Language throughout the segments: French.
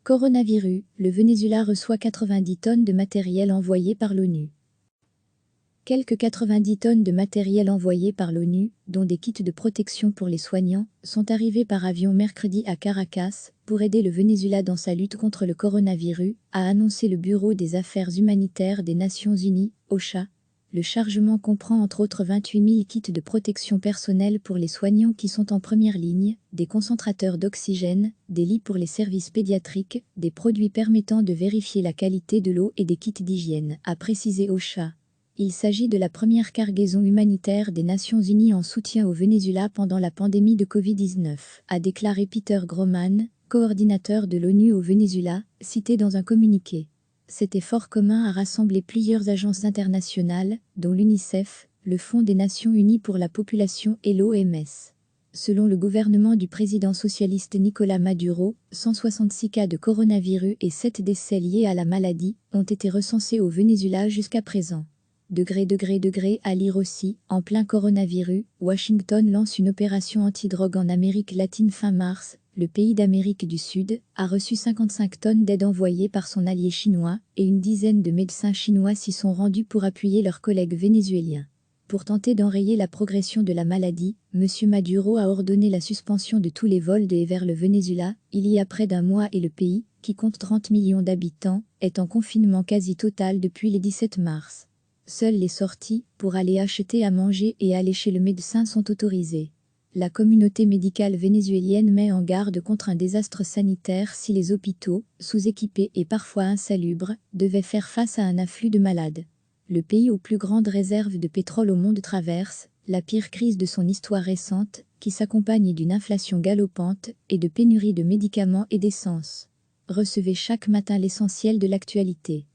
Coronavirus, le Venezuela reçoit 90 tonnes de matériel envoyé par l'ONU. Quelques 90 tonnes de matériel envoyé par l'ONU, dont des kits de protection pour les soignants, sont arrivés par avion mercredi à Caracas pour aider le Venezuela dans sa lutte contre le coronavirus, a annoncé le Bureau des Affaires humanitaires des Nations Unies, OCHA. Le chargement comprend entre autres 28 000 kits de protection personnelle pour les soignants qui sont en première ligne, des concentrateurs d'oxygène, des lits pour les services pédiatriques, des produits permettant de vérifier la qualité de l'eau et des kits d'hygiène, a précisé OCHA. Il s'agit de la première cargaison humanitaire des Nations Unies en soutien au Venezuela pendant la pandémie de Covid-19, a déclaré Peter Groman, coordinateur de l'ONU au Venezuela, cité dans un communiqué. Cet effort commun a rassemblé plusieurs agences internationales, dont l'UNICEF, le Fonds des Nations Unies pour la population et l'OMS. Selon le gouvernement du président socialiste Nicolás Maduro, 166 cas de coronavirus et 7 décès liés à la maladie ont été recensés au Venezuela jusqu'à présent. À lire aussi, en plein coronavirus, Washington lance une opération anti-drogue en Amérique latine fin mars. Le pays d'Amérique du Sud a reçu 55 tonnes d'aide envoyées par son allié chinois et une dizaine de médecins chinois s'y sont rendus pour appuyer leurs collègues vénézuéliens. Pour tenter d'enrayer la progression de la maladie, M. Maduro a ordonné la suspension de tous les vols de et vers le Venezuela, il y a près d'un mois et le pays, qui compte 30 millions d'habitants, est en confinement quasi total depuis le 17 mars. Seules les sorties, pour aller acheter à manger et aller chez le médecin sont autorisées. La communauté médicale vénézuélienne met en garde contre un désastre sanitaire si les hôpitaux, sous-équipés et parfois insalubres, devaient faire face à un afflux de malades. Le pays aux plus grandes réserves de pétrole au monde traverse la pire crise de son histoire récente, qui s'accompagne d'une inflation galopante et de pénuries de médicaments et d'essence. Recevez chaque matin l'essentiel de l'actualité.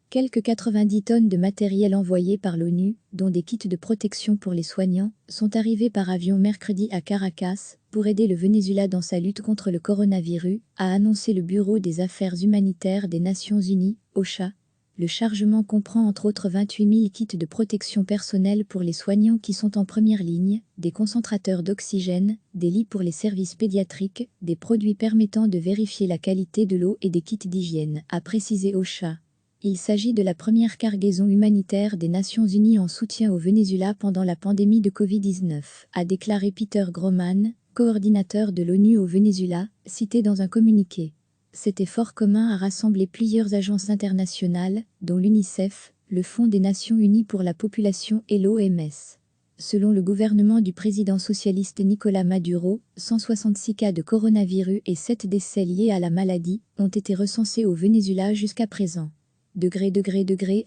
Quelques 90 tonnes de matériel envoyé par l'ONU, dont des kits de protection pour les soignants, sont arrivés par avion mercredi à Caracas pour aider le Venezuela dans sa lutte contre le coronavirus, a annoncé le Bureau des Affaires humanitaires des Nations Unies, OCHA. Le chargement comprend entre autres 28 000 kits de protection personnelle pour les soignants qui sont en première ligne, des concentrateurs d'oxygène, des lits pour les services pédiatriques, des produits permettant de vérifier la qualité de l'eau et des kits d'hygiène, a précisé OCHA. Il s'agit de la première cargaison humanitaire des Nations Unies en soutien au Venezuela pendant la pandémie de Covid-19, a déclaré Peter Groman, coordinateur de l'ONU au Venezuela, cité dans un communiqué. Cet effort commun a rassemblé plusieurs agences internationales, dont l'UNICEF, le Fonds des Nations Unies pour la population et l'OMS. Selon le gouvernement du président socialiste Nicolás Maduro, 166 cas de coronavirus et 7 décès liés à la maladie ont été recensés au Venezuela jusqu'à présent.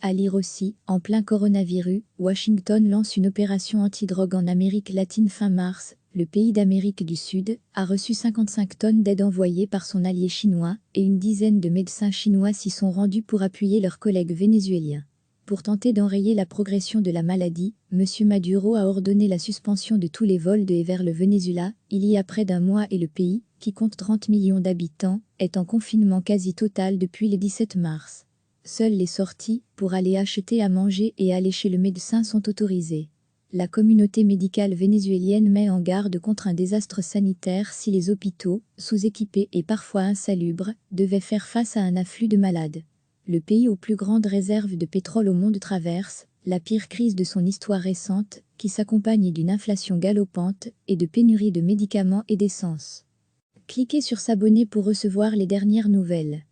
À lire aussi, en plein coronavirus, Washington lance une opération anti-drogue en Amérique latine fin mars. Le pays d'Amérique du Sud a reçu 55 tonnes d'aide envoyées par son allié chinois et une dizaine de médecins chinois s'y sont rendus pour appuyer leurs collègues vénézuéliens. Pour tenter d'enrayer la progression de la maladie, M. Maduro a ordonné la suspension de tous les vols de et vers le Venezuela, il y a près d'un mois et le pays, qui compte 30 millions d'habitants, est en confinement quasi total depuis le 17 mars. Seules les sorties, pour aller acheter à manger et aller chez le médecin sont autorisées. La communauté médicale vénézuélienne met en garde contre un désastre sanitaire si les hôpitaux, sous-équipés et parfois insalubres, devaient faire face à un afflux de malades. Le pays aux plus grandes réserves de pétrole au monde traverse la pire crise de son histoire récente, qui s'accompagne d'une inflation galopante et de pénuries de médicaments et d'essence. Cliquez sur s'abonner pour recevoir les dernières nouvelles.